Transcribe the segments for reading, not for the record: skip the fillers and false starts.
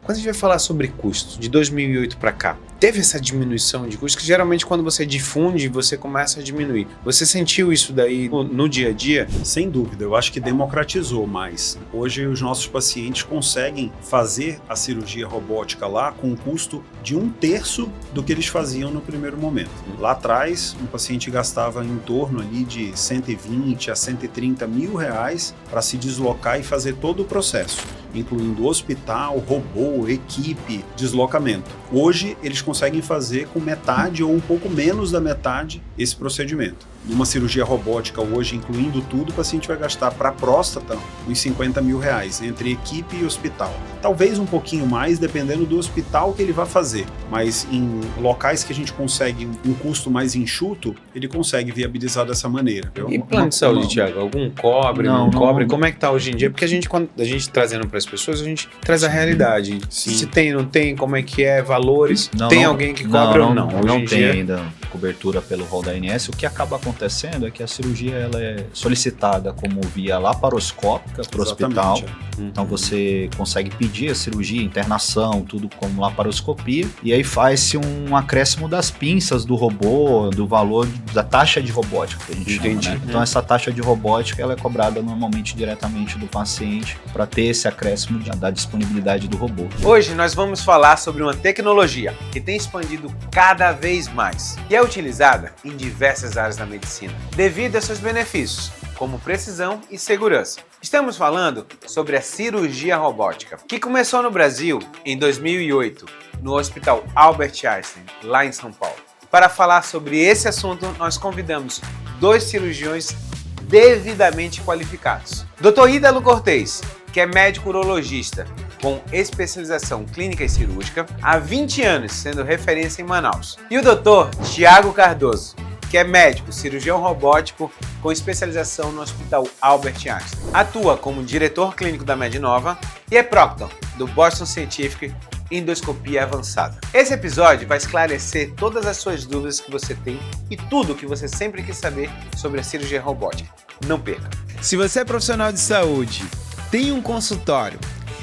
Quando a gente vai falar sobre custo, de 2008 para cá, teve essa diminuição de custo, que geralmente quando você difunde, você começa a diminuir. Você sentiu isso daí no dia a dia? Sem dúvida, eu acho que democratizou mais. Hoje os nossos pacientes conseguem fazer a cirurgia robótica lá com um custo de 1/3 do que eles faziam no primeiro momento. Lá atrás, um paciente gastava em torno ali de 120 a 130 mil reais para se deslocar e fazer todo o processo, incluindo hospital, robô, equipe, deslocamento. Hoje, eles conseguem fazer com metade ou um pouco menos da metade esse procedimento. Numa cirurgia robótica hoje, incluindo tudo, o paciente vai gastar para a próstata uns 50 mil reais, entre equipe e hospital. Talvez um pouquinho mais, dependendo do hospital que ele vai fazer, mas em locais que a gente consegue um custo mais enxuto, ele consegue viabilizar dessa maneira. E plano de saúde, Thiago? Algum cobre, não cobre? Como é que tá hoje em dia? Porque quando a gente trazendo para as pessoas, a gente traz a realidade. Sim. Se tem, não tem, como é que é, valores, tem alguém que cobra ou não? Não tem ainda cobertura pelo rol da ANS. O que acaba acontecendo é que a cirurgia ela é solicitada como via laparoscópica para o hospital. Então você consegue pedir a cirurgia, internação, tudo como laparoscopia, e aí faz-se um acréscimo das pinças do robô, do valor da taxa de robótica que a gente chama, né? Então essa taxa de robótica ela é cobrada normalmente diretamente do paciente para ter esse acréscimo da disponibilidade do robô. Hoje nós vamos falar sobre uma tecnologia que tem expandido cada vez mais e é utilizada em diversas áreas da medicina, devido a seus benefícios, como precisão e segurança. Estamos falando sobre a cirurgia robótica, que começou no Brasil em 2008, no Hospital Albert Einstein, lá em São Paulo. Para falar sobre esse assunto, nós convidamos 2 cirurgiões devidamente qualificados. Dr. Ídalo Cortez, que é médico urologista com especialização clínica e cirúrgica, há 20 anos sendo referência em Manaus. E o Dr. Thiago Cardoso, que é médico cirurgião robótico com especialização no Hospital Albert Einstein. Atua como diretor clínico da Mednova e é Proctor do Boston Scientific Endoscopia Avançada. Esse episódio vai esclarecer todas as suas dúvidas que você tem e tudo o que você sempre quis saber sobre a cirurgia robótica. Não perca! Se você é profissional de saúde, tem um consultório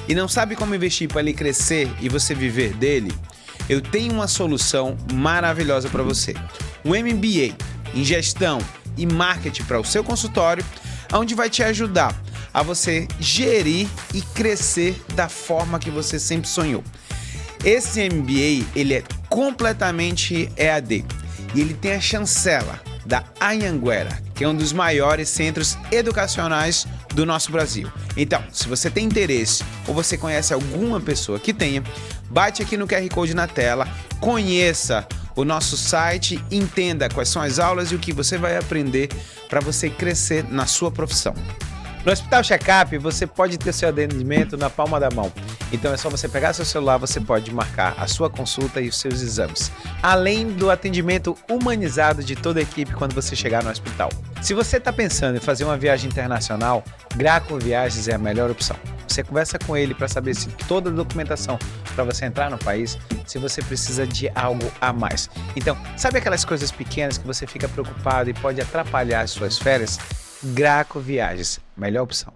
e não sabe como investir para ele crescer e você viver dele, eu tenho uma solução maravilhosa para você. Um MBA em gestão e marketing para o seu consultório, onde vai te ajudar a você gerir e crescer da forma que você sempre sonhou. Esse MBA, ele é completamente EAD e ele tem a chancela da Anhanguera, que é um dos maiores centros educacionais do nosso Brasil. Então, se você tem interesse ou você conhece alguma pessoa que tenha, bate aqui no QR Code na tela, conheça o nosso site, entenda quais são as aulas e o que você vai aprender para você crescer na sua profissão. No Hospital Checkup, você pode ter seu atendimento na palma da mão. Então é só você pegar seu celular, você pode marcar a sua consulta e os seus exames. Além do atendimento humanizado de toda a equipe quando você chegar no hospital. Se você está pensando em fazer uma viagem internacional, Graco Viagens é a melhor opção. Você conversa com ele para saber se toda a documentação para você entrar no país, se você precisa de algo a mais. Então, sabe aquelas coisas pequenas que você fica preocupado e pode atrapalhar as suas férias? Graco Viagens, melhor opção.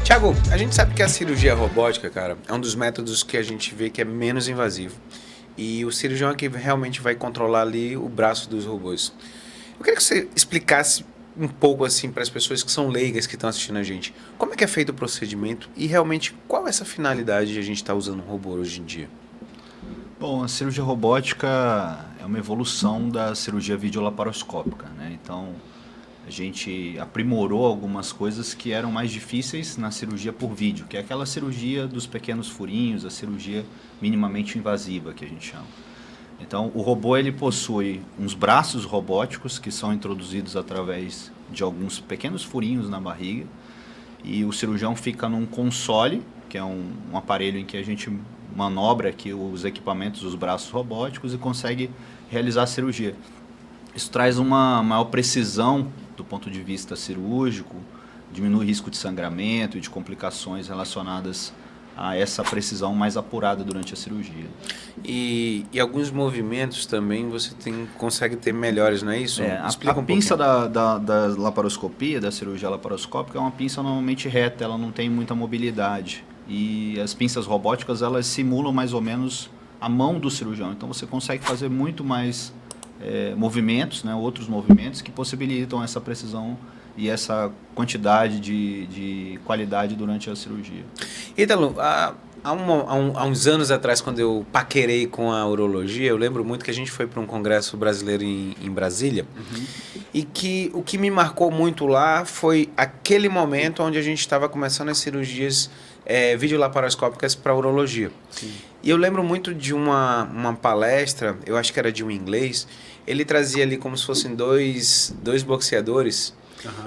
Thiago, a gente sabe que a cirurgia robótica, cara, é um dos métodos que a gente vê que é menos invasivo. E o cirurgião é que realmente vai controlar ali o braço dos robôs. Eu queria que você explicasse um pouco assim para as pessoas que são leigas que estão assistindo a gente. Como é que é feito o procedimento e realmente qual é essa finalidade de a gente estar usando um robô hoje em dia? Bom, a cirurgia robótica é uma evolução da cirurgia videolaparoscópica, né? Então, a gente aprimorou algumas coisas que eram mais difíceis na cirurgia por vídeo, que é aquela cirurgia dos pequenos furinhos, a cirurgia minimamente invasiva, que a gente chama. Então, o robô ele possui uns braços robóticos que são introduzidos através de alguns pequenos furinhos na barriga, e o cirurgião fica num console, que é um aparelho em que a gente manobra aqui os equipamentos, os braços robóticos e consegue realizar a cirurgia. Isso traz uma maior precisão do ponto de vista cirúrgico, diminui o risco de sangramento e de complicações relacionadas a essa precisão mais apurada durante a cirurgia. E alguns movimentos também você consegue ter melhores, não é isso? A pinça da laparoscopia, da cirurgia laparoscópica, é uma pinça normalmente reta, ela não tem muita mobilidade. E as pinças robóticas, elas simulam mais ou menos a mão do cirurgião. Então você consegue fazer muito mais movimentos, né, outros movimentos que possibilitam essa precisão e essa quantidade de qualidade durante a cirurgia. Ítalo, há uns anos atrás, quando eu paquerei com a urologia, eu lembro muito que a gente foi para um congresso brasileiro em Brasília, e que o que me marcou muito lá foi aquele momento onde a gente estava começando as cirurgias videolaparoscópicas para urologia. Sim. E eu lembro muito de uma palestra, eu acho que era de um inglês, ele trazia ali como se fossem dois boxeadores.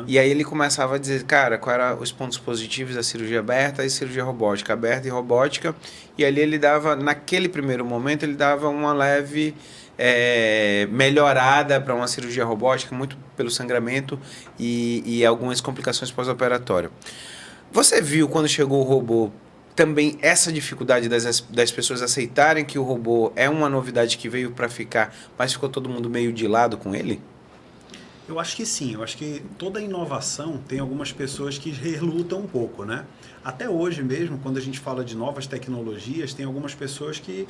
E aí ele começava a dizer, cara, quais eram os pontos positivos da cirurgia aberta e cirurgia robótica, aberta e robótica, e ali ele dava, naquele primeiro momento, ele dava uma leve melhorada para uma cirurgia robótica, muito pelo sangramento e algumas complicações pós-operatórias. Você viu quando chegou o robô também essa dificuldade das pessoas aceitarem que o robô é uma novidade que veio para ficar, mas ficou todo mundo meio de lado com ele? Eu acho que sim, eu acho que toda inovação tem algumas pessoas que relutam um pouco, né? Até hoje mesmo, quando a gente fala de novas tecnologias, tem algumas pessoas que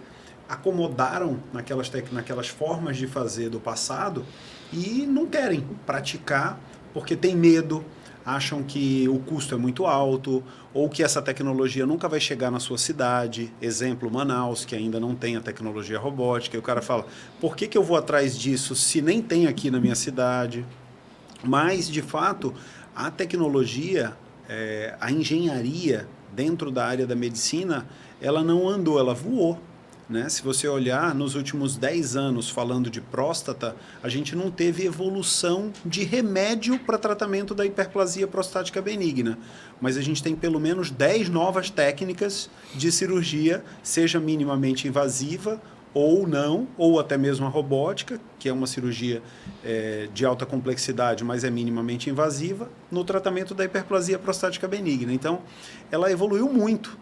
acomodaram naquelas formas de fazer do passado e não querem praticar porque tem medo, acham que o custo é muito alto ou que essa tecnologia nunca vai chegar na sua cidade. Exemplo, Manaus, que ainda não tem a tecnologia robótica. E o cara fala, por que eu vou atrás disso se nem tem aqui na minha cidade? Mas, de fato, a tecnologia, a engenharia dentro da área da medicina, ela não andou, ela voou. Né? Se você olhar, nos últimos 10 anos, falando de próstata, a gente não teve evolução de remédio para tratamento da hiperplasia prostática benigna. Mas a gente tem pelo menos 10 novas técnicas de cirurgia, seja minimamente invasiva ou não, ou até mesmo a robótica, que é uma cirurgia de alta complexidade, mas é minimamente invasiva, no tratamento da hiperplasia prostática benigna. Então, ela evoluiu muito.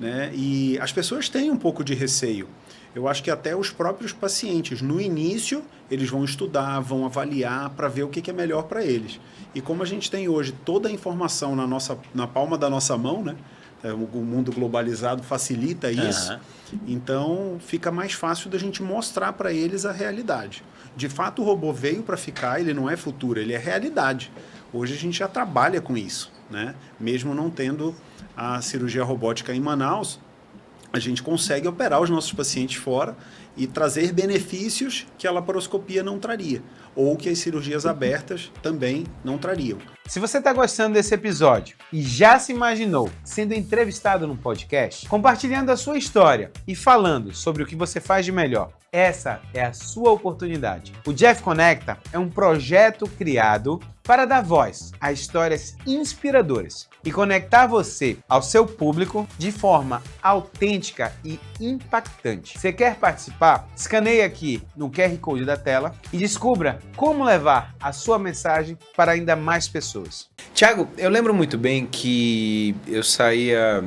Né? E as pessoas têm um pouco de receio. Eu acho que até os próprios pacientes, no início, eles vão estudar, vão avaliar para ver o que é melhor para eles. E como a gente tem hoje toda a informação na palma da nossa mão, né? O mundo globalizado facilita isso, então fica mais fácil da gente mostrar para eles a realidade. De fato, o robô veio para ficar, ele não é futuro, ele é realidade. Hoje a gente já trabalha com isso, né? Mesmo não tendo a cirurgia robótica em Manaus, a gente consegue operar os nossos pacientes fora e trazer benefícios que a laparoscopia não traria, ou que as cirurgias abertas também não trariam. Se você está gostando desse episódio e já se imaginou sendo entrevistado no podcast, compartilhando a sua história e falando sobre o que você faz de melhor, essa é a sua oportunidade. O Jeff Conecta é um projeto criado para dar voz a histórias inspiradoras e conectar você ao seu público de forma autêntica e impactante. Você quer participar? Escaneie aqui no QR Code da tela e descubra como levar a sua mensagem para ainda mais pessoas. Tiago, eu lembro muito bem que eu saía...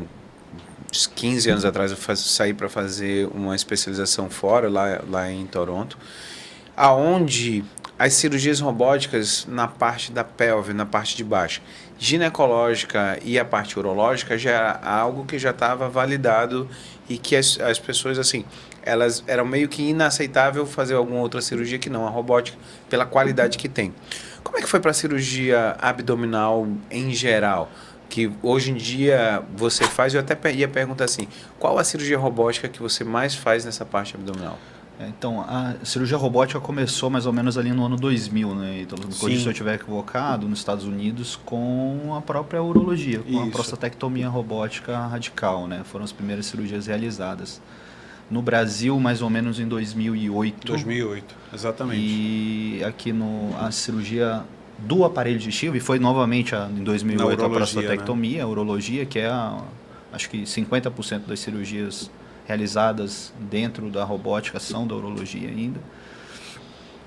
uns 15 anos atrás eu saí para fazer uma especialização fora, lá em Toronto, aonde as cirurgias robóticas na parte da pelve, na parte de baixo, ginecológica e a parte urológica, já era algo que já estava validado e que as pessoas, assim, elas eram meio que inaceitável fazer alguma outra cirurgia que não a robótica, pela qualidade que tem. Como é que foi para a cirurgia abdominal em geral? Que hoje em dia você faz, eu até ia perguntar assim, qual a cirurgia robótica que você mais faz nessa parte abdominal? Então, a cirurgia robótica começou mais ou menos ali no ano 2000, né? Então, se eu estiver equivocado, nos Estados Unidos, com a própria urologia, com a prostatectomia robótica radical, né? Foram as primeiras cirurgias realizadas. No Brasil, mais ou menos em 2008. 2008, exatamente. E aqui a cirurgia do aparelho digestivo, e foi novamente em 2008 a prostatectomia, né? A urologia, que é acho que 50% das cirurgias realizadas dentro da robótica são da urologia ainda.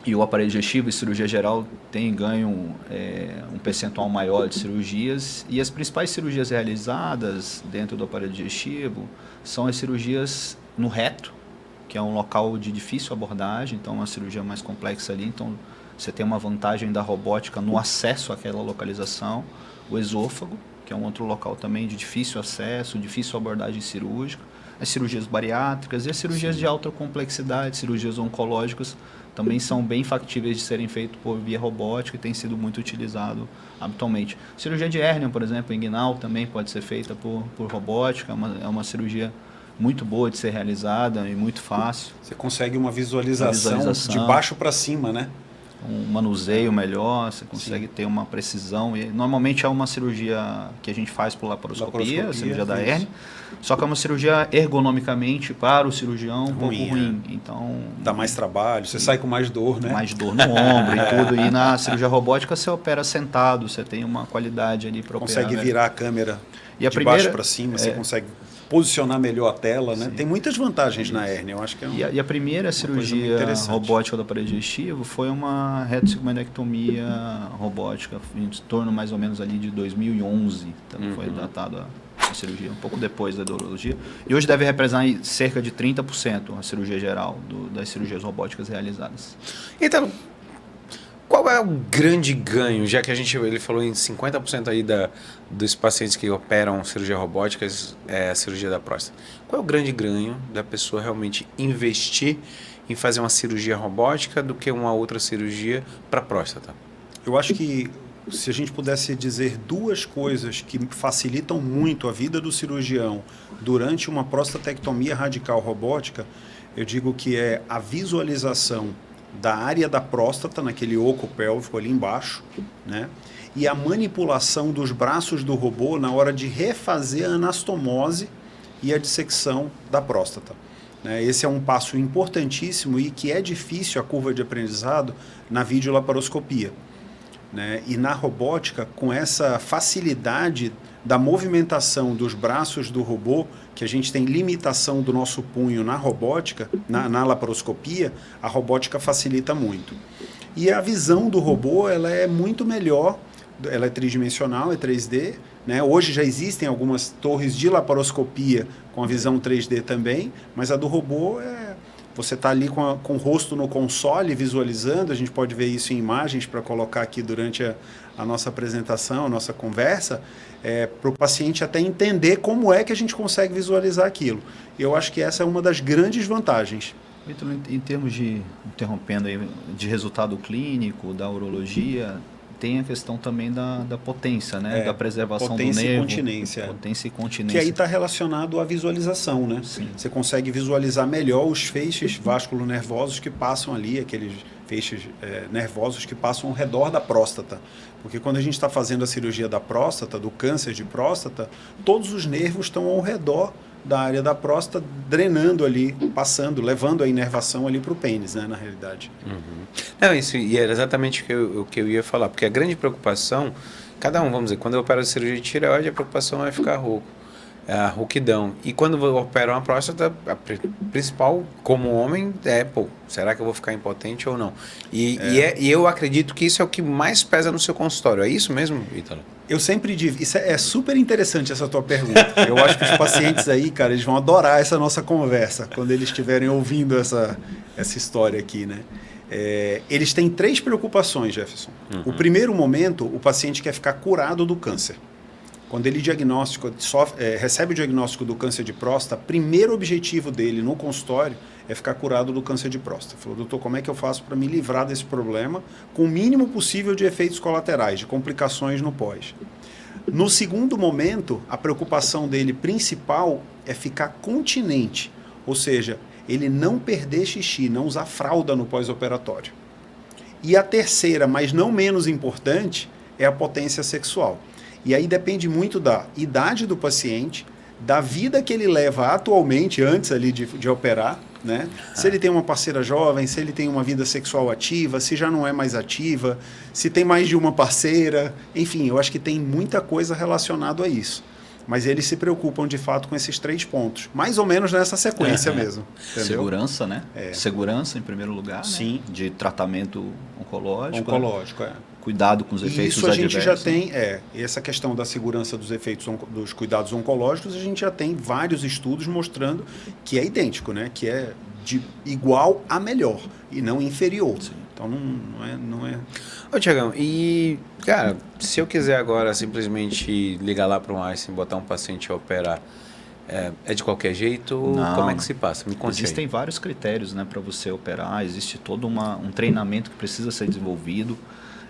E o aparelho digestivo e cirurgia geral tem ganho um percentual maior de cirurgias. E as principais cirurgias realizadas dentro do aparelho digestivo são as cirurgias no reto, que é um local de difícil abordagem, então uma cirurgia mais complexa ali. Então você tem uma vantagem da robótica no acesso àquela localização. O esôfago, que é um outro local também de difícil acesso, difícil abordagem cirúrgica. As cirurgias bariátricas e as cirurgias de alta complexidade, cirurgias oncológicas, também são bem factíveis de serem feitas por via robótica e tem sido muito utilizado habitualmente. Cirurgia de hérnia, por exemplo, inguinal, também pode ser feita por robótica, é uma cirurgia muito boa de ser realizada e muito fácil. Você consegue uma visualização de baixo para cima, né? Um manuseio melhor, você consegue ter uma precisão. E normalmente é uma cirurgia que a gente faz por laparoscopia, a cirurgia da hérnia, só que é uma cirurgia ergonomicamente para o cirurgião um pouco ruim. Então, dá mais trabalho, você sai com mais dor, né? Mais dor no ombro e tudo. E na cirurgia robótica você opera sentado, você tem uma qualidade ali para operar. Consegue virar a câmera de baixo para cima, você consegue posicionar melhor a tela, né? Tem muias vantagens na hérnia, eu acho que é e a primeira cirurgia robótica do aparelho digestivo foi uma retossigmoidectomia robótica, em torno mais ou menos ali de 2011, então foi datado a cirurgia, um pouco depois da urologia, e hoje deve representar cerca de 30% a cirurgia geral das cirurgias robóticas realizadas. Então, qual é o grande ganho, já que ele falou em 50% aí dos pacientes que operam cirurgia robótica, a cirurgia da próstata. Qual é o grande ganho da pessoa realmente investir em fazer uma cirurgia robótica do que uma outra cirurgia para próstata? Eu acho que se a gente pudesse dizer duas coisas que facilitam muito a vida do cirurgião durante uma prostatectomia radical robótica, eu digo que é a visualização da área da próstata, naquele oco pélvico ali embaixo, né? E a manipulação dos braços do robô na hora de refazer a anastomose e a dissecção da próstata. Esse é um passo importantíssimo e que é difícil a curva de aprendizado na videolaparoscopia. E na robótica, com essa facilidade da movimentação dos braços do robô, que a gente tem limitação do nosso punho na robótica, na laparoscopia, a robótica facilita muito. E a visão do robô ela é muito melhor, ela é tridimensional, é 3D. Hoje já existem algumas torres de laparoscopia com a visão 3D também, mas a do robô você está ali com o rosto no console visualizando, a gente pode ver isso em imagens para colocar aqui durante a nossa apresentação, a nossa conversa, para o paciente até entender como é que a gente consegue visualizar aquilo. Eu acho que essa é uma das grandes vantagens. Vitor, em termos interrompendo aí, de resultado clínico, da urologia, tem a questão também da potência, né? Da preservação do nervo. Potência e continência. Que aí está relacionado à visualização, né? Sim. Você consegue visualizar melhor os feixes vasculonervosos que passam ali, aqueles feixes nervosos que passam ao redor da próstata. Porque quando a gente está fazendo a cirurgia da próstata, do câncer de próstata, todos os nervos estão ao redor da área da próstata, drenando ali, passando, levando a inervação ali para o pênis, né, na realidade. Não, isso e era exatamente o que eu ia falar, porque a grande preocupação, cada um, vamos dizer, quando eu opero a cirurgia de tireoide, a preocupação é ficar rouco, a rouquidão. E quando eu opero uma próstata, a principal, como homem, será que eu vou ficar impotente ou não? E eu acredito que isso é o que mais pesa no seu consultório. É isso mesmo, Ítalo? Eu sempre digo, isso é super interessante essa tua pergunta. Eu acho que os pacientes aí, cara, eles vão adorar essa nossa conversa, quando eles estiverem ouvindo essa história aqui, né? Eles têm 3 preocupações, Jefferson. O primeiro momento, o paciente quer ficar curado do câncer. Quando ele recebe o diagnóstico do câncer de próstata, o primeiro objetivo dele no consultório é ficar curado do câncer de próstata. Falou, doutor, como é que eu faço para me livrar desse problema com o mínimo possível de efeitos colaterais, de complicações no pós? No segundo momento, a preocupação dele principal é ficar continente, ou seja, ele não perder xixi, não usar fralda no pós-operatório. E a terceira, mas não menos importante, é a potência sexual. E aí depende muito da idade do paciente, da vida que ele leva atualmente, antes ali de operar, né? Se ele tem uma parceira jovem, se ele tem uma vida sexual ativa, se já não é mais ativa, se tem mais de uma parceira, enfim, eu acho que tem muita coisa relacionada a isso. mas eles se preocupam de fato com esses 3 pontos, mais ou menos nessa sequência mesmo. Entendeu? Segurança, né? Segurança em primeiro lugar, sim, né? De tratamento oncológico. Cuidado com os efeitos Isso a gente adversos. já tem, essa questão da segurança dos efeitos dos cuidados oncológicos, a gente já tem vários estudos mostrando que é idêntico, né? Que é de igual a melhor e não inferior. Sim. Então não é. Ô Tiagão, e cara, se eu quiser agora simplesmente ligar lá para um Einstein, botar um paciente e operar, é de qualquer jeito? Não, como é que se passa? Me conte. Existem vários critérios, né, para você operar, existe todo um treinamento que precisa ser desenvolvido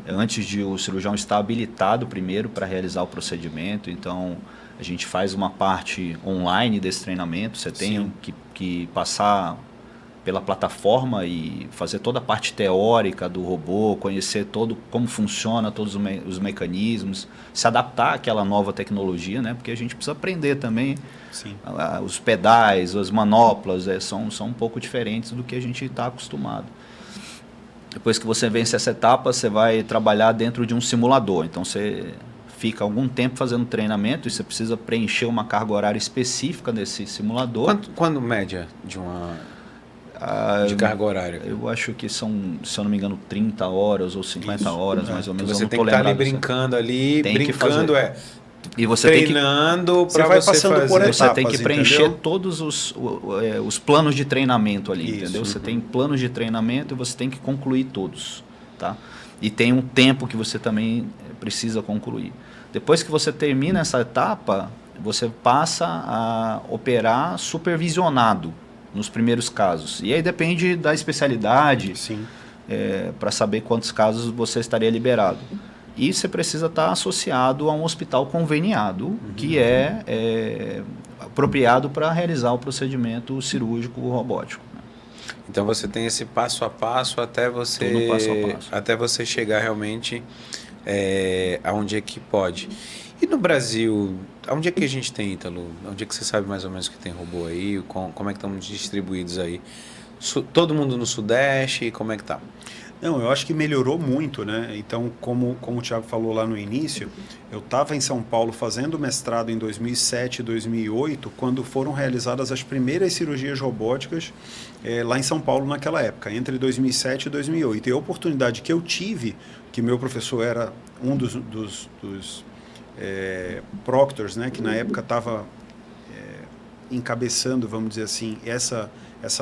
antes de o cirurgião estar habilitado primeiro para realizar o procedimento. Então a gente faz uma parte online desse treinamento, você tem que passar pela plataforma e fazer toda a parte teórica do robô, conhecer como funciona todos os mecanismos, se adaptar àquela nova tecnologia, né? Porque a gente precisa aprender também. Os pedais, as manoplas são um pouco diferentes do que a gente está acostumado. Depois que você vence essa etapa, você vai trabalhar dentro de um simulador. Então você fica algum tempo fazendo treinamento e você precisa preencher uma carga horária específica desse simulador. Quando média de carga horária? Eu acho que são, se eu não me engano, 30 horas ou 50 horas, mais ou menos. Você tem que estar ali brincando e você treinando para você passando fazer. por etapas, você tem que preencher entendeu? todos os planos de treinamento ali, Isso, entendeu? Você tem planos de treinamento e você tem que concluir todos, tá? E tem um tempo que você também precisa concluir. Depois que você termina essa etapa, você passa a operar supervisionado nos primeiros casos. E aí depende da especialidade, para saber quantos casos você estaria liberado. E você precisa estar associado a um hospital conveniado, que é apropriado para realizar o procedimento cirúrgico robótico. Né? Então você tem esse passo a passo até você, tudo passo a passo. Até você chegar realmente aonde é que pode. E no Brasil, onde é que a gente tem, Ítalo? Onde é que você sabe mais ou menos que tem robô aí? Como é que estamos distribuídos aí? Todo mundo no Sudeste? Como é que tá? Não, eu acho que melhorou muito, né? Então, como o Thiago falou lá no início, eu estava em São Paulo fazendo mestrado em 2007 e 2008, quando foram realizadas as primeiras cirurgias robóticas lá em São Paulo naquela época, entre 2007 e 2008. E a oportunidade que eu tive, que meu professor era um dos proctors, né? Que na época estava encabeçando, vamos dizer assim, essa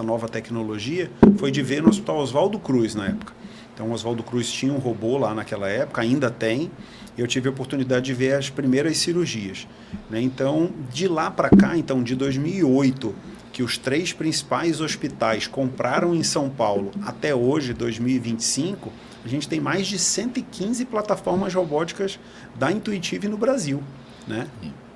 nova tecnologia, foi de ver no Hospital Oswaldo Cruz na época. Então, o Oswaldo Cruz tinha um robô lá naquela época, ainda tem, e eu tive a oportunidade de ver as primeiras cirurgias. Né? Então, de lá para cá, então, de 2008, que os 3 principais hospitais compraram em São Paulo, até hoje, 2025, a gente tem mais de 115 plataformas robóticas da Intuitive no Brasil. Né?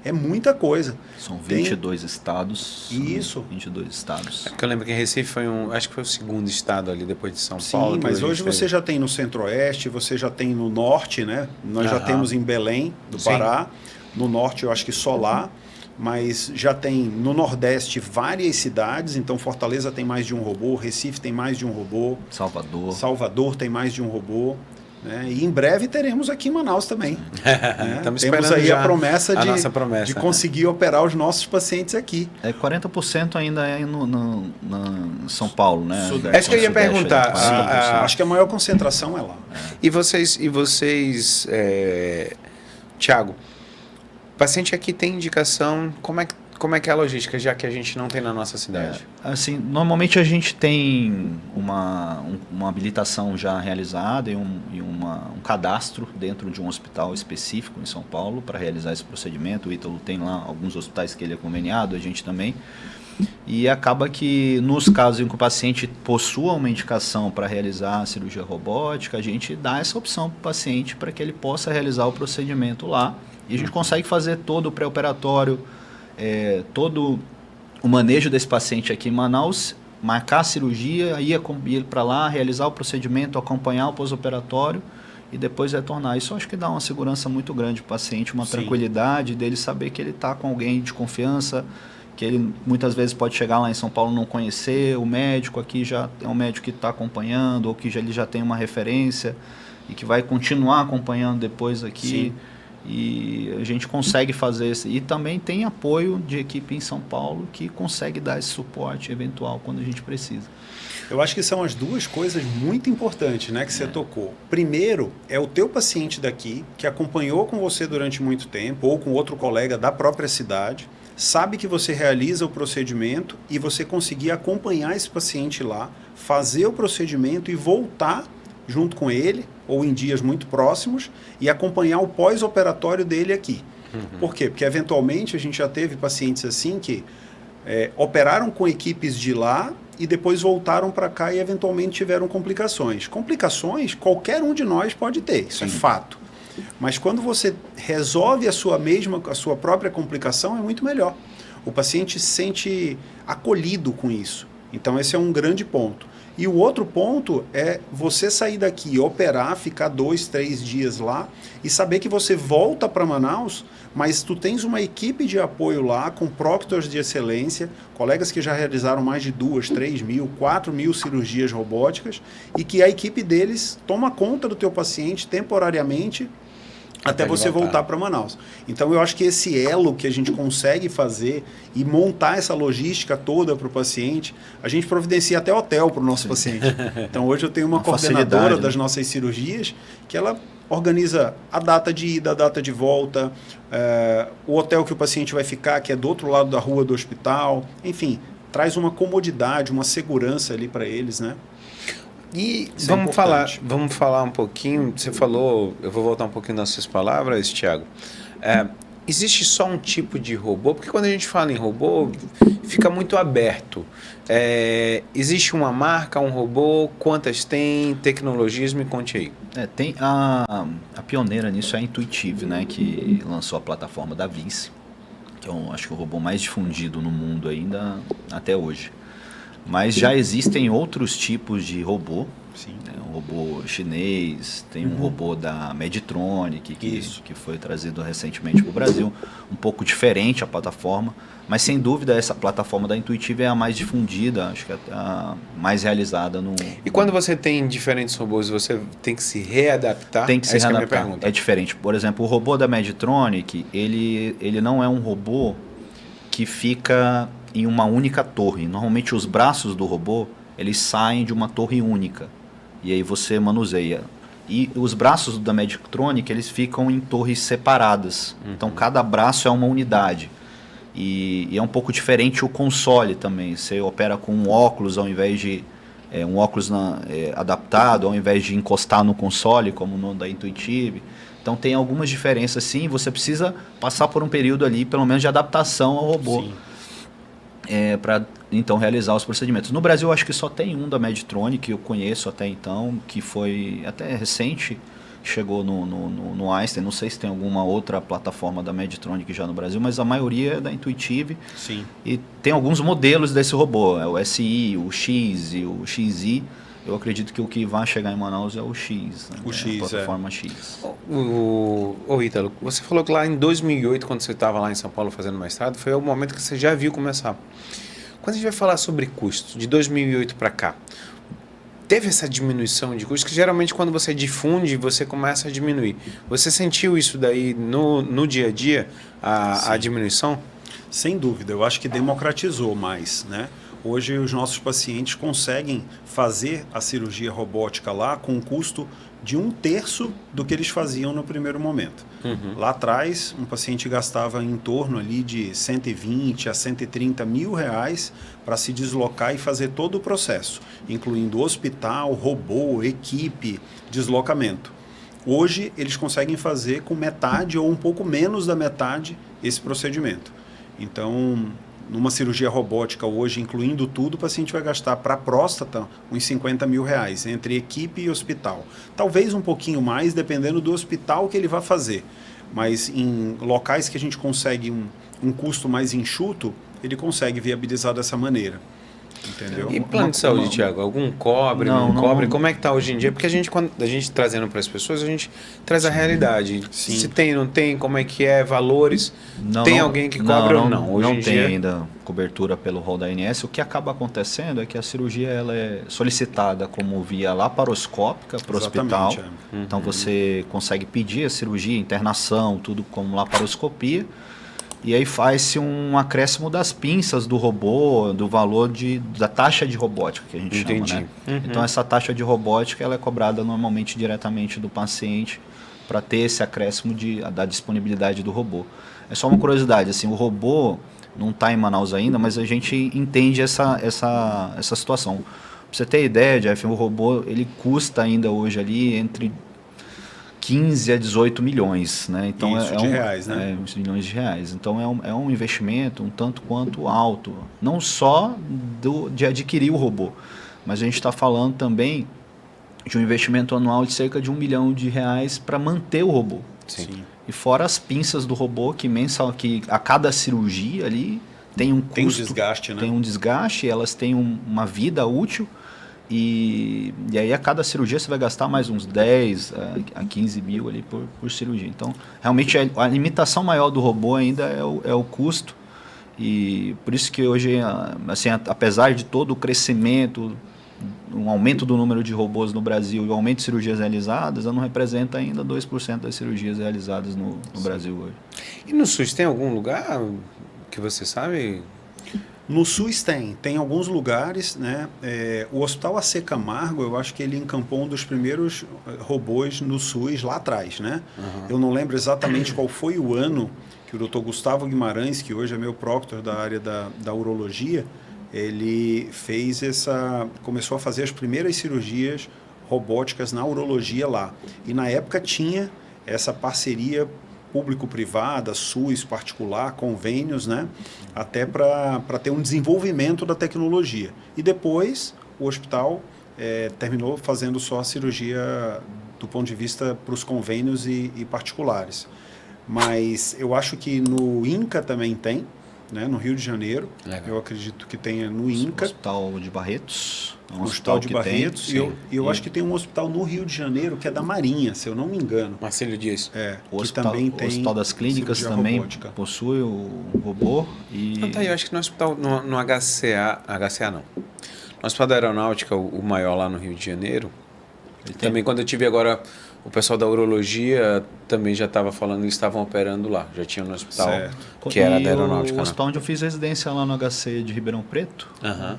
É muita coisa. São 22 estados. Isso. 22 estados. Porque eu lembro que em Recife acho que foi o segundo estado ali depois de São Paulo. Sim, mas hoje você já tem no Centro-Oeste, você já tem no Norte, né? Nós já temos em Belém, do Pará. No Norte eu acho que só lá. Mas já tem no Nordeste várias cidades. Então Fortaleza tem mais de um robô, Recife tem mais de um robô. Salvador tem mais de um robô. Né? E em breve teremos aqui em Manaus também. Né? Temos aí a promessa nossa promessa, de conseguir operar os nossos pacientes aqui. 40% ainda é no São Paulo, né? Sudeste. É isso que eu ia perguntar. Acho que a maior concentração é lá. E vocês Thiago, o paciente aqui tem indicação, como é que é a logística, já que a gente não tem na nossa cidade? Assim, normalmente a gente tem uma habilitação já realizada e um cadastro dentro de um hospital específico em São Paulo para realizar esse procedimento. O Ítalo tem lá alguns hospitais que ele é conveniado, a gente também. E acaba que nos casos em que o paciente possua uma indicação para realizar a cirurgia robótica, a gente dá essa opção para o paciente para que ele possa realizar o procedimento lá. E a gente consegue fazer todo o pré-operatório, todo o manejo desse paciente aqui em Manaus, marcar a cirurgia, ir para lá, realizar o procedimento, acompanhar o pós-operatório e depois retornar. Isso eu acho que dá uma segurança muito grande para o paciente, uma tranquilidade dele saber que ele está com alguém de confiança, que ele muitas vezes pode chegar lá em São Paulo e não conhecer, o médico aqui já é um médico que está acompanhando, ou que ele já tem uma referência e que vai continuar acompanhando depois aqui. e a gente consegue fazer isso. E também tem apoio de equipe em São Paulo que consegue dar esse suporte eventual quando a gente precisa. Eu acho que são as duas coisas muito importantes, né, que você tocou. Primeiro, é o teu paciente daqui, que acompanhou com você durante muito tempo, ou com outro colega da própria cidade, sabe que você realiza o procedimento e você conseguir acompanhar esse paciente lá, fazer o procedimento e voltar junto com ele, ou em dias muito próximos, e acompanhar o pós-operatório dele aqui. Por quê? Porque eventualmente a gente já teve pacientes assim que operaram com equipes de lá e depois voltaram para cá e eventualmente tiveram complicações. Complicações qualquer um de nós pode ter, isso é fato. Mas quando você resolve a sua própria complicação, é muito melhor. O paciente se sente acolhido com isso. Então esse é um grande ponto. E o outro ponto é você sair daqui, operar, ficar 2, 3 dias lá e saber que você volta para Manaus, mas tu tens uma equipe de apoio lá com proctors de excelência, colegas que já realizaram mais de 2, 3 mil, 4 mil cirurgias robóticas e que a equipe deles toma conta do teu paciente temporariamente até você voltar para Manaus. Então eu acho que esse elo que a gente consegue fazer e montar essa logística toda para o paciente, a gente providencia até hotel para o nosso paciente. Então hoje eu tenho uma coordenadora das nossas cirurgias que ela organiza a data de ida, a data de volta, o hotel que o paciente vai ficar, que é do outro lado da rua do hospital, enfim, traz uma comodidade, uma segurança ali para eles, né? E vamos falar um pouquinho, você falou, eu vou voltar um pouquinho nas suas palavras, Thiago. Existe só um tipo de robô? Porque quando a gente fala em robô, fica muito aberto. Existe uma marca, um robô? Quantas tem? Tecnologias? Me conte aí. Tem a pioneira nisso é a Intuitive, né, que lançou a plataforma da Vinci, que é acho que o robô mais difundido no mundo ainda até hoje. Mas já existem outros tipos de robô. Sim. Um robô chinês, tem um robô da Medtronic que foi trazido recentemente para o Brasil, um pouco diferente a plataforma, mas sem dúvida essa plataforma da Intuitive é a mais difundida, acho que é a mais realizada no... E quando você tem diferentes robôs, você tem que se readaptar? Tem que se readaptar, é diferente. Por exemplo, o robô da Medtronic, ele não é um robô que fica em uma única torre. Normalmente os braços do robô, eles saem de uma torre única. E aí você manuseia. E os braços da Medtronic, eles ficam em torres separadas. Então cada braço é uma unidade. E é um pouco diferente o console também. Você opera com um óculos ao invés de... um óculos adaptado, ao invés de encostar no console, como no da Intuitive. Então tem algumas diferenças sim. Você precisa passar por um período ali, pelo menos de adaptação ao robô. Sim. Para então realizar os procedimentos. No Brasil, eu acho que só tem um da Medtronic, que eu conheço até então, que foi até recente, chegou no Einstein. Não sei se tem alguma outra plataforma da Medtronic já no Brasil, mas a maioria é da Intuitive. Sim. E tem alguns modelos desse robô, o SI, o X e o XI. Eu acredito que o que vai chegar em Manaus é o X, né? O X, a plataforma X. Ítalo, você falou que lá em 2008, quando você estava lá em São Paulo fazendo mestrado, foi o momento que você já viu começar. Quando a gente vai falar sobre custos, de 2008 para cá, teve essa diminuição de custos, que geralmente quando você difunde, você começa a diminuir. Você sentiu isso daí no dia a dia, a diminuição? Sem dúvida, eu acho que democratizou mais, né? Hoje os nossos pacientes conseguem fazer a cirurgia robótica lá com um custo de 1/3 do que eles faziam no primeiro momento. Lá atrás, um paciente gastava em torno ali de 120 a 130 mil reais para se deslocar e fazer todo o processo, incluindo hospital, robô, equipe, deslocamento. Hoje eles conseguem fazer com metade ou um pouco menos da metade esse procedimento. Então, numa cirurgia robótica hoje, incluindo tudo, o paciente vai gastar para a próstata uns 50 mil reais, entre equipe e hospital. Talvez um pouquinho mais, dependendo do hospital que ele vai fazer. Mas em locais que a gente consegue um custo mais enxuto, ele consegue viabilizar dessa maneira. entendeu? E plano de saúde, Thiago? Algum cobre, não cobre? Como é que está hoje em dia? Porque quando a gente trazendo para as pessoas, a gente traz a realidade. Sim. Se tem, não tem, como é que é, valores. Tem alguém que cobre ou não? Hoje não em tem dia ainda cobertura pelo rol da ANS. O que acaba acontecendo é que a cirurgia ela é solicitada como via laparoscópica para o hospital. Então você consegue pedir a cirurgia, internação, tudo como laparoscopia. E aí faz-se um acréscimo das pinças do robô, do valor da taxa de robótica que a gente chama, né? Então essa taxa de robótica ela é cobrada normalmente diretamente do paciente para ter esse acréscimo da disponibilidade do robô. É só uma curiosidade, assim, o robô não está em Manaus ainda, mas a gente entende essa situação. Para você ter ideia, Jeff, o robô ele custa ainda hoje ali entre 15 a 18 milhões, né? Então isso, de reais, né? Milhões de reais. Então é um investimento um tanto quanto alto, não só de adquirir o robô, mas a gente está falando também de um investimento anual de cerca de R$1 milhão para manter o robô. Sim. E fora as pinças do robô que a cada cirurgia ali tem um custo, tem um desgaste, né? Tem um desgaste, elas têm uma vida útil. E aí a cada cirurgia você vai gastar mais uns 10 a 15 mil ali por cirurgia. Então, realmente a limitação maior do robô ainda é o custo. E por isso que hoje, assim, apesar de todo o crescimento, um aumento do número de robôs no Brasil e o aumento de cirurgias realizadas, ela não representa ainda 2% das cirurgias realizadas no Brasil hoje. E no SUS tem algum lugar que você sabe? No SUS tem alguns lugares, né? O Hospital AC Camargo, eu acho que ele encampou um dos primeiros robôs no SUS lá atrás, né? Eu não lembro exatamente qual foi o ano que o Dr. Gustavo Guimarães, que hoje é meu proctor da área da urologia, ele começou a fazer as primeiras cirurgias robóticas na urologia lá. E na época tinha essa parceria público-privada, SUS, particular, convênios, né? Até para ter um desenvolvimento da tecnologia. E depois o hospital terminou fazendo só a cirurgia do ponto de vista para os convênios e particulares. Mas eu acho que no INCA também tem, né? No Rio de Janeiro. Legal. Eu acredito que tenha no INCA. Hospital de Barretos. Um hospital de Barretos. E eu acho que tem um hospital no Rio de Janeiro que é da Marinha, se eu não me engano. Marcelo Dias. O Hospital das Clínicas também robótica. Possui o robô. Então tá aí, eu acho que no hospital, no HCA não. No Hospital da Aeronáutica, o maior lá no Rio de Janeiro, também quando eu tive agora... O pessoal da urologia também já estava falando que estavam operando lá. Já tinha no hospital que era da aeronáutica. O hospital onde eu fiz residência lá no HC de Ribeirão Preto,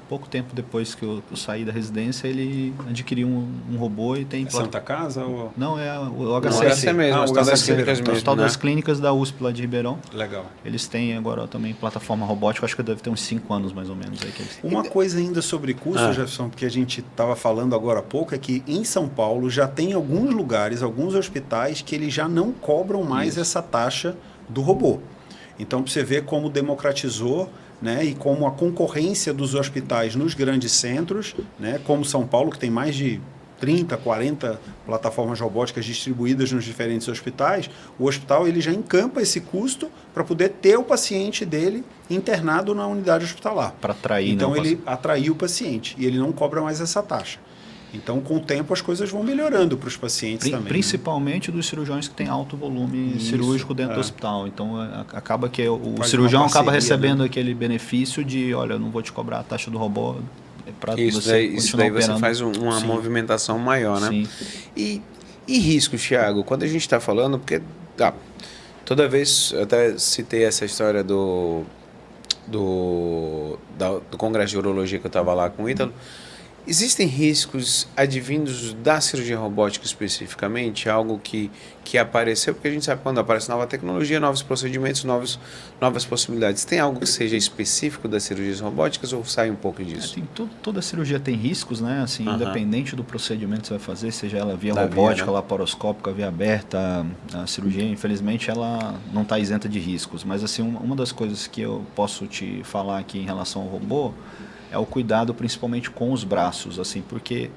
pouco tempo depois que eu saí da residência, ele adquiriu um robô e tem... Santa Casa? Ou... Não, é o HC. O HC mesmo, o Hospital das Clínicas mesmo. O Hospital das Clínicas da USP lá de Ribeirão. Legal. Eles têm agora também plataforma robótica, acho que deve ter uns 5 anos mais ou menos. Aí que eles... Uma coisa ainda sobre custo, Jefferson, porque a gente estava falando agora há pouco, é que em São Paulo já tem alguns lugares, alguns hospitais que eles já não cobram mais essa taxa do robô. Então, para você ver como democratizou, né, e como a concorrência dos hospitais nos grandes centros, né, como São Paulo, que tem mais de 30, 40 plataformas robóticas distribuídas nos diferentes hospitais, o hospital ele já encampa esse custo para poder ter o paciente dele internado na unidade hospitalar. Para atrair, então, ele atraiu o paciente e ele não cobra mais essa taxa. Então, com o tempo, as coisas vão melhorando para os pacientes também. Principalmente dos cirurgiões que têm alto volume cirúrgico dentro do hospital. Então, acaba que o cirurgião acaba recebendo aquele benefício de, olha, eu não vou te cobrar a taxa do robô para você isso daí você faz uma movimentação maior, né? Sim. E riscos, Thiago? Quando a gente está falando, porque toda vez, eu até citei essa história do Congresso de Urologia que eu estava lá com o Ítalo. Existem riscos advindos da cirurgia robótica especificamente? Algo que apareceu? Porque a gente sabe que quando aparece nova tecnologia, novos procedimentos, novas possibilidades. Tem algo que seja específico das cirurgias robóticas ou sai um pouco disso? Toda cirurgia tem riscos, né? Assim, independente do procedimento que você vai fazer, seja ela via robótica, laparoscópica, via aberta, a cirurgia, infelizmente, ela não está isenta de riscos. Mas assim, uma das coisas que eu posso te falar aqui em relação ao robô é o cuidado principalmente com os braços, assim, porque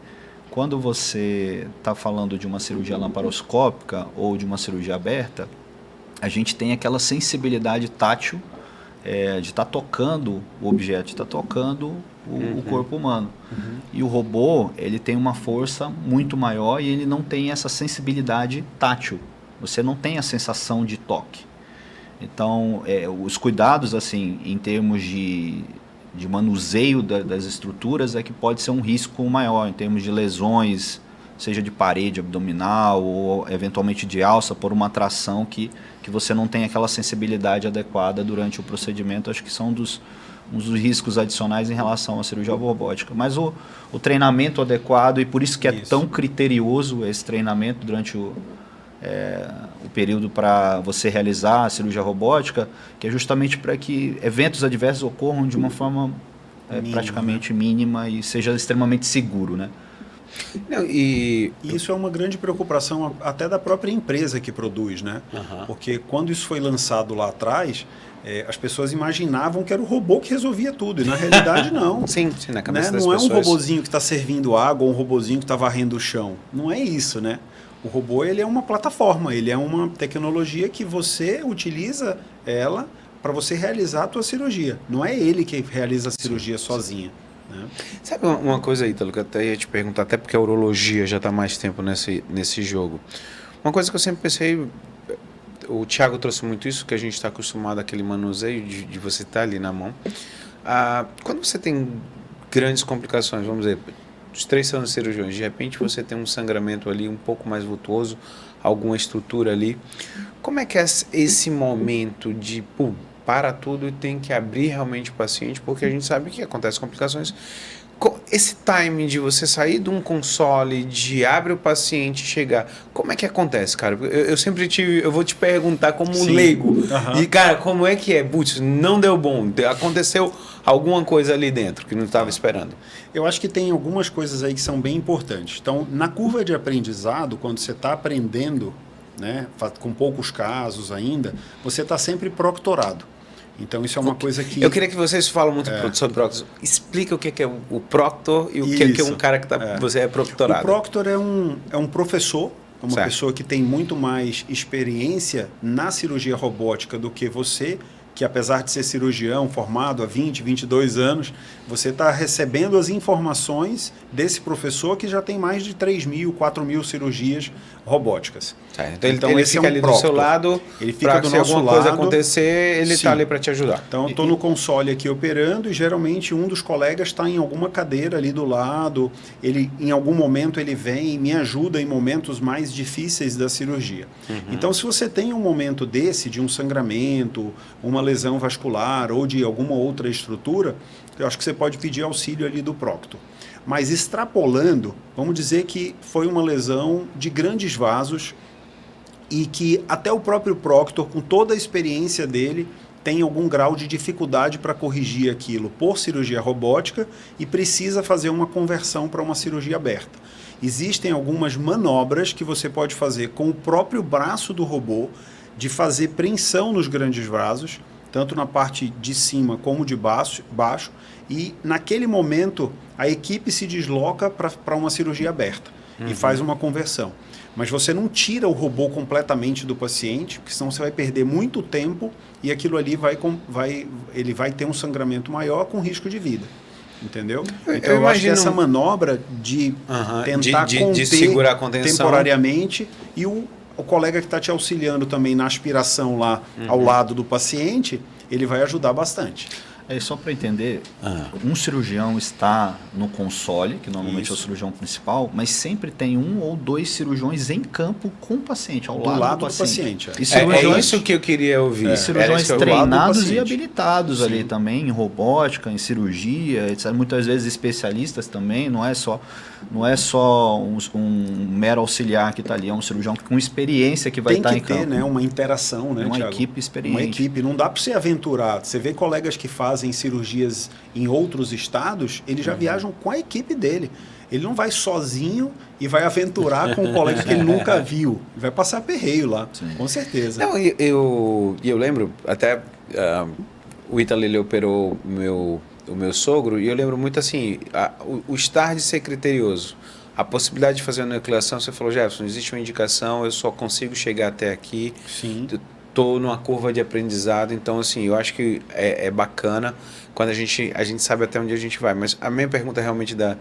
quando você está falando de uma cirurgia laparoscópica ou de uma cirurgia aberta, a gente tem aquela sensibilidade tátil de estar tocando o objeto, de estar tocando o corpo humano. E o robô, ele tem uma força muito maior e ele não tem essa sensibilidade tátil. Você não tem a sensação de toque. Então, os cuidados, assim, em termos de manuseio das estruturas, é que pode ser um risco maior, em termos de lesões, seja de parede abdominal ou eventualmente de alça, por uma tração que você não tem aquela sensibilidade adequada durante o procedimento. Acho que são um dos riscos adicionais em relação à cirurgia robótica. Mas o treinamento adequado, e por isso que é tão criterioso esse treinamento durante o período para você realizar a cirurgia robótica, que é justamente para que eventos adversos ocorram de uma forma praticamente mínima e seja extremamente seguro, né? Não, e isso é uma grande preocupação até da própria empresa que produz, né? Porque quando isso foi lançado lá atrás, as pessoas imaginavam que era o robô que resolvia tudo, e na realidade não. Sim, na cabeça das não pessoas. É um robozinho que está servindo água ou um robozinho que está varrendo o chão. Não é isso, né? O robô, ele é uma plataforma, ele é uma tecnologia que você utiliza ela para você realizar a tua cirurgia. Não é ele que realiza a cirurgia sozinha. Né? Sabe uma coisa, Ítalo, que eu até ia te perguntar, até porque a urologia já está há mais tempo nesse jogo. Uma coisa que eu sempre pensei, o Thiago trouxe muito isso, que a gente está acostumado àquele manuseio de você estar ali na mão. Quando você tem grandes complicações, vamos dizer, os 3 anos de cirurgiões, de repente você tem um sangramento ali um pouco mais vultuoso, alguma estrutura ali. Como é que é esse momento de, para tudo e tem que abrir realmente o paciente, porque a gente sabe que acontecem complicações. Esse timing de você sair de um console, de abre o paciente e chegar, como é que acontece, cara? Eu sempre eu vou te perguntar como leigo. E, cara, como é que é? Putz, não deu bom, aconteceu alguma coisa ali dentro que não estava esperando. Eu acho que tem algumas coisas aí que são bem importantes. Então, na curva de aprendizado, quando você está aprendendo, né, com poucos casos ainda, você está sempre proctorado. Então, isso é uma coisa que... Eu queria que vocês falam muito sobre proctor. Explica o que é o proctor e o que é um cara que você é proctorado. O proctor é um professor, é uma pessoa que tem muito mais experiência na cirurgia robótica do que você, que apesar de ser cirurgião formado há 20, 22 anos, você está recebendo as informações desse professor que já tem mais de 3.000, 4.000 cirurgias robóticas. Então ele fica ali do seu lado, ele fica do nosso lado. Se alguma coisa acontecer, ele está ali para te ajudar. Então eu estou no console aqui operando e geralmente um dos colegas está em alguma cadeira ali do lado, ele em algum momento ele vem e me ajuda em momentos mais difíceis da cirurgia. Então se você tem um momento desse, de um sangramento, uma lesão vascular ou de alguma outra estrutura, eu acho que você pode pedir auxílio ali do proctor. Mas extrapolando, vamos dizer que foi uma lesão de grandes vasos e que até o próprio proctor, com toda a experiência dele, tem algum grau de dificuldade para corrigir aquilo por cirurgia robótica e precisa fazer uma conversão para uma cirurgia aberta. Existem algumas manobras que você pode fazer com o próprio braço do robô, de fazer preensão nos grandes vasos, tanto na parte de cima como de baixo, e naquele momento a equipe se desloca para uma cirurgia aberta e faz uma conversão. Mas você não tira o robô completamente do paciente, porque senão você vai perder muito tempo e aquilo ali ele vai ter um sangramento maior com risco de vida. Entendeu? Então eu acho que essa manobra de tentar conter de segurar a contenção temporariamente e o colega que está te auxiliando também na aspiração lá ao lado do paciente, ele vai ajudar bastante. Só para entender, um cirurgião está no console, que normalmente é o cirurgião principal, mas sempre tem 1 ou 2 cirurgiões em campo com o paciente, ao lado do paciente. E é isso que eu queria ouvir. E cirurgiões treinados e habilitados ali também, em robótica, em cirurgia, etc. Muitas vezes especialistas também, não é só um mero auxiliar que está ali, é um cirurgião com experiência que vai estar em campo. Tem que ter, né, uma interação, né, uma Thiago? Equipe experiente. Uma equipe, não dá para você aventurar. Você vê colegas que fazem cirurgias em outros estados, eles já viajam com a equipe dele. Ele não vai sozinho e vai aventurar com um colega que ele nunca viu. Vai passar perreio lá, com certeza. Não, eu lembro, até o Ítalo, ele operou o meu sogro, e eu lembro muito assim, o estar de ser criterioso, a possibilidade de fazer uma nucleação, você falou, Jefferson, existe uma indicação, eu só consigo chegar até aqui. Sim. tô numa curva de aprendizado, então assim, eu acho que é bacana quando a gente sabe até onde a gente vai. Mas a minha pergunta é realmente da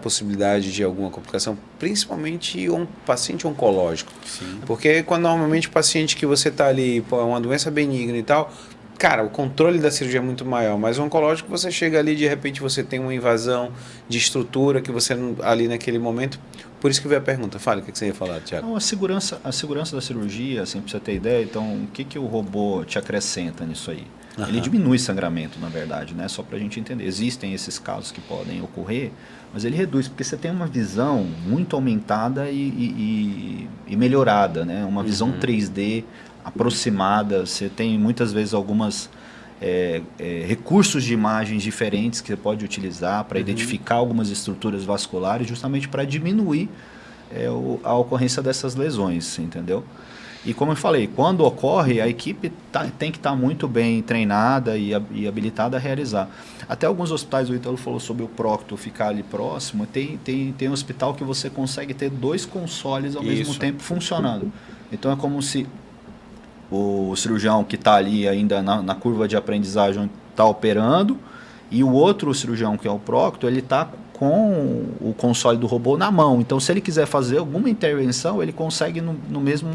possibilidade de alguma complicação, principalmente um paciente oncológico. Sim. Porque quando normalmente o paciente que você está ali, pô, é uma doença benigna e tal, cara, o controle da cirurgia é muito maior, mas o oncológico você chega ali, de repente você tem uma invasão de estrutura que você ali naquele momento. Por isso que veio a pergunta. Fala, o que você ia falar, Thiago? Não, a segurança da cirurgia, assim, pra você ter ideia, então, o que o robô te acrescenta nisso aí? Ele diminui sangramento, na verdade, né? Só pra gente entender. Existem esses casos que podem ocorrer, mas ele reduz, porque você tem uma visão muito aumentada e melhorada, né? Uma visão 3D aproximada, você tem muitas vezes algumas recursos de imagens diferentes que você pode utilizar para identificar algumas estruturas vasculares, justamente para diminuir a ocorrência dessas lesões, entendeu? E como eu falei, quando ocorre, a equipe tem que estar muito bem treinada e habilitada a realizar. Até alguns hospitais, o Ítalo falou sobre o Procto ficar ali próximo, tem um hospital que você consegue ter 2 consoles ao mesmo tempo funcionando. Então é como se o cirurgião que está ali ainda na curva de aprendizagem está operando, e o outro cirurgião, que é o Procto, ele está com o console do robô na mão. Então, se ele quiser fazer alguma intervenção, ele consegue no mesmo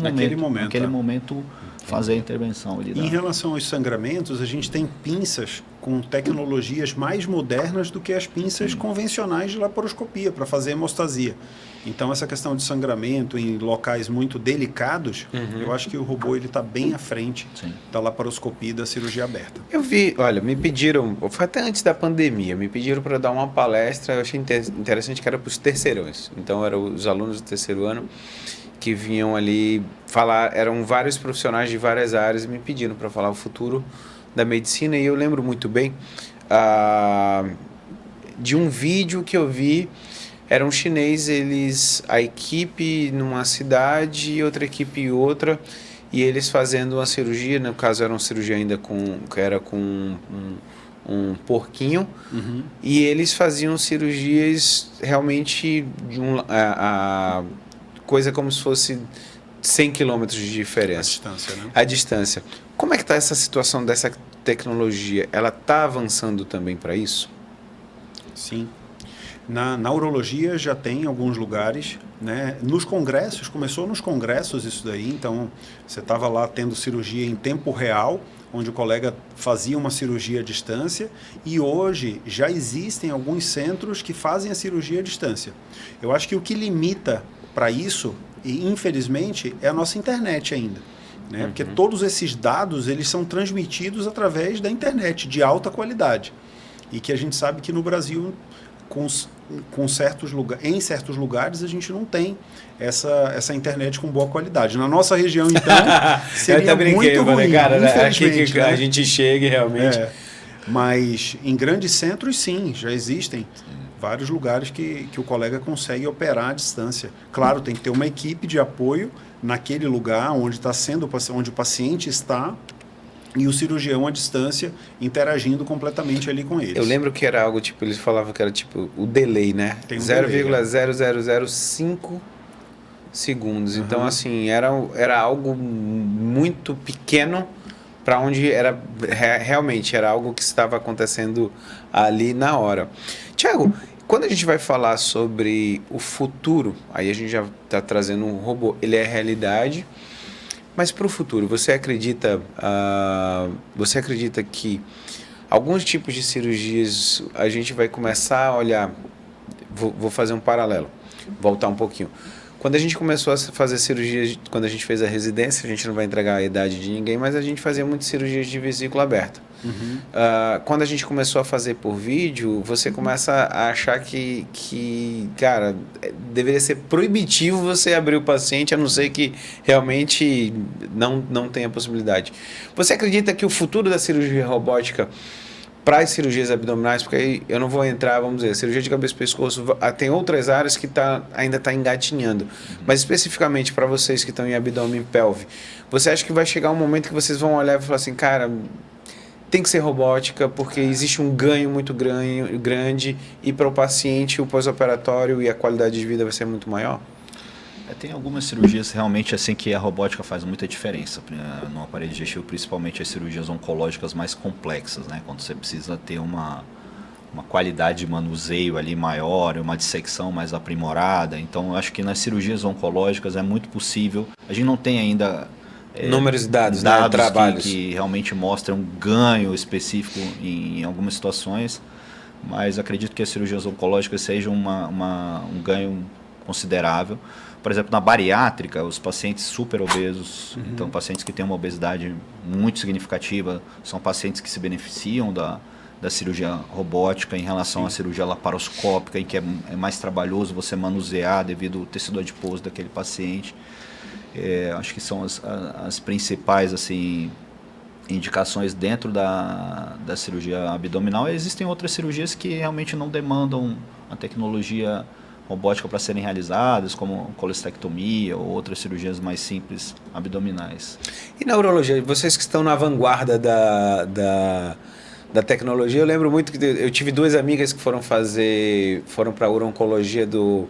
momento fazer a intervenção. Em relação aos sangramentos, a gente tem pinças com tecnologias mais modernas do que as pinças convencionais de laparoscopia para fazer hemostasia. Então, essa questão de sangramento em locais muito delicados, eu acho que o robô está bem à frente da laparoscopia e da cirurgia aberta. Eu vi, olha, me pediram, foi até antes da pandemia, me pediram para dar uma palestra, eu achei interessante que era para os terceirões. Então, eram os alunos do terceiro ano que vinham ali falar, eram vários profissionais de várias áreas e me pediram para falar o futuro da medicina, e eu lembro muito bem de um vídeo que eu vi. Era um chinês, a equipe numa cidade e outra equipe em outra, e eles fazendo uma cirurgia, no caso era uma cirurgia ainda com um porquinho, e eles faziam cirurgias realmente de coisa como se fosse 100 quilômetros de diferença. A distância, né? A distância. Como é que está essa situação dessa tecnologia? Ela está avançando também para isso? Sim. Na urologia já tem alguns lugares, né? Nos congressos, começou nos congressos isso daí, então você estava lá tendo cirurgia em tempo real, onde o colega fazia uma cirurgia à distância, e hoje já existem alguns centros que fazem a cirurgia à distância. Eu acho que o que limita para isso, e infelizmente, é a nossa internet ainda, né? Porque todos esses dados eles são transmitidos através da internet, de alta qualidade, e que a gente sabe que no Brasil em certos lugares a gente não tem essa internet com boa qualidade. Na nossa região, então, seria muito ruim, cara, aqui que a gente chegue realmente. Mas em grandes centros, sim, já existem vários lugares que o colega consegue operar à distância. Claro, tem que ter uma equipe de apoio naquele lugar onde o paciente está, e o cirurgião à distância interagindo completamente ali com eles. Eu lembro que era algo tipo, eles falavam que era tipo o delay, né? 0,0005 segundos. Então, assim, era algo muito pequeno para onde realmente era algo que estava acontecendo ali na hora. Thiago, quando a gente vai falar sobre o futuro, aí a gente já está trazendo um robô, ele é realidade. Mas para o futuro, você acredita que alguns tipos de cirurgias a gente vai começar a olhar, vou fazer um paralelo, voltar um pouquinho. Quando a gente começou a fazer cirurgias, quando a gente fez a residência, a gente não vai entregar a idade de ninguém, mas a gente fazia muitas cirurgias de vesícula aberta. Quando a gente começou a fazer por vídeo, você começa a achar que cara, deveria ser proibitivo você abrir o paciente, a não ser que realmente não tenha possibilidade. Você acredita que o futuro da cirurgia robótica para as cirurgias abdominais, porque aí eu não vou entrar, vamos dizer, cirurgia de cabeça e pescoço, tem outras áreas que ainda está engatinhando, mas especificamente para vocês que estão em abdômen e pelve, você acha que vai chegar um momento que vocês vão olhar e falar assim, cara, tem que ser robótica, porque existe um ganho muito grande, e para o paciente o pós-operatório e a qualidade de vida vai ser muito maior? Tem algumas cirurgias realmente assim que a robótica faz muita diferença no aparelho digestivo, principalmente as cirurgias oncológicas mais complexas, né? Quando você precisa ter uma qualidade de manuseio ali maior, uma dissecção mais aprimorada. Então, eu acho que nas cirurgias oncológicas é muito possível. A gente não tem ainda números e dados, né? Trabalhos que realmente mostram um ganho específico em algumas situações, mas acredito que as cirurgias oncológicas sejam um ganho considerável. Por exemplo, na bariátrica, os pacientes super obesos, então pacientes que têm uma obesidade muito significativa, são pacientes que se beneficiam da cirurgia robótica em relação à cirurgia laparoscópica, em que é mais trabalhoso você manusear devido ao tecido adiposo daquele paciente. Acho que são as principais assim, indicações dentro da cirurgia abdominal. Existem outras cirurgias que realmente não demandam a tecnologia robótica para serem realizadas, como colestectomia ou outras cirurgias mais simples abdominais. E na urologia, vocês que estão na vanguarda da tecnologia, eu lembro muito que eu tive duas amigas que foram para a urologia do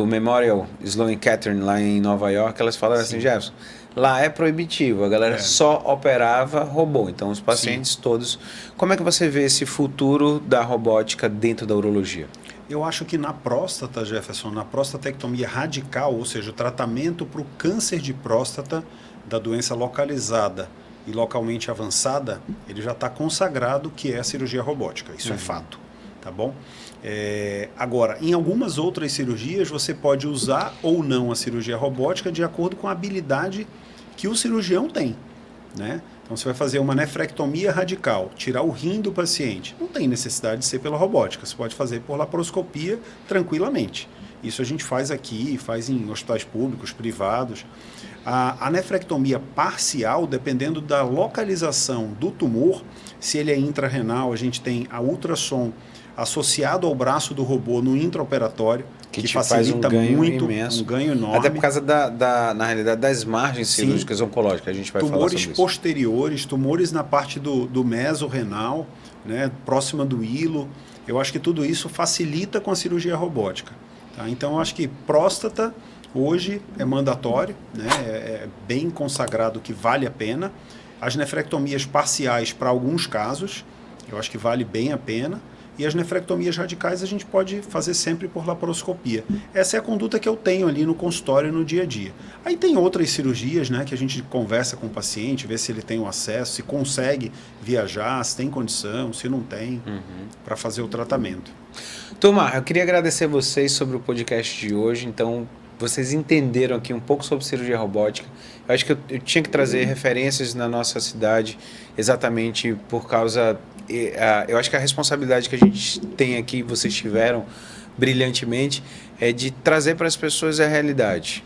Memorial Sloan Kettering lá em Nova York. Elas falaram assim, Jefferson, lá é proibitivo, a galera só operava robô, então os pacientes todos. Como é que você vê esse futuro da robótica dentro da urologia? Eu acho que na próstata, Jefferson, na prostatectomia radical, ou seja, o tratamento para o câncer de próstata da doença localizada e localmente avançada, ele já está consagrado que é a cirurgia robótica, isso é fato, tá bom? Agora, em algumas outras cirurgias, você pode usar ou não a cirurgia robótica de acordo com a habilidade que o cirurgião tem, né? Então, você vai fazer uma nefrectomia radical, tirar o rim do paciente. Não tem necessidade de ser pela robótica, você pode fazer por laparoscopia tranquilamente. Isso a gente faz aqui, faz em hospitais públicos, privados. A nefrectomia parcial, dependendo da localização do tumor, se ele é intrarrenal, a gente tem a ultrassom associado ao braço do robô no intraoperatório, que facilita muito, imenso, um ganho enorme. Até por causa na realidade, das margens cirúrgicas oncológicas, a gente vai falar sobre isso. Tumores posteriores, tumores na parte do mesorrenal, né, próxima do hilo, eu acho que tudo isso facilita com a cirurgia robótica. Tá? Então, eu acho que próstata hoje é mandatório, né, é bem consagrado que vale a pena. As nefrectomias parciais, para alguns casos, eu acho que vale bem a pena. E as nefrectomias radicais a gente pode fazer sempre por laparoscopia. Essa é a conduta que eu tenho ali no consultório no dia a dia. Aí tem outras cirurgias, né, que a gente conversa com o paciente, vê se ele tem o acesso, se consegue viajar, se tem condição, se não tem, para fazer o tratamento. Turma, eu queria agradecer vocês sobre o podcast de hoje. Então, vocês entenderam aqui um pouco sobre cirurgia robótica. Eu acho que eu tinha que trazer referências na nossa cidade exatamente por causa... eu acho que a responsabilidade que a gente tem aqui, vocês tiveram brilhantemente, é de trazer para as pessoas a realidade.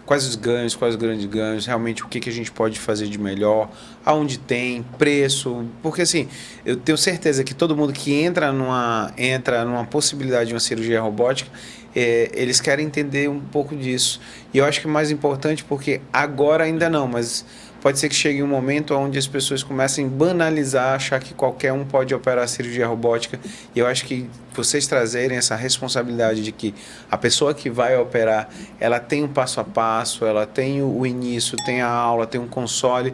Quais os ganhos, quais os grandes ganhos, realmente o que a gente pode fazer de melhor, aonde tem, preço. Porque assim, eu tenho certeza que todo mundo que entra numa possibilidade de uma cirurgia robótica, eles querem entender um pouco disso. E eu acho que é mais importante porque agora ainda não, mas pode ser que chegue um momento onde as pessoas comecem a banalizar, achar que qualquer um pode operar a cirurgia robótica. E eu acho que vocês trazerem essa responsabilidade de que a pessoa que vai operar, ela tem um passo a passo, ela tem o início, tem a aula, tem um console,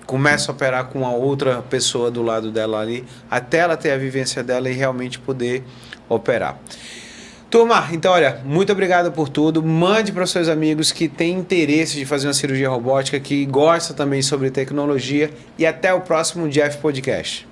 começa a operar com a outra pessoa do lado dela ali, até ela ter a vivência dela e realmente poder operar. Turma, então olha, muito obrigado por tudo. Mande para os seus amigos que têm interesse de fazer uma cirurgia robótica, que gostam também sobre tecnologia, e até o próximo Jeff Podcast.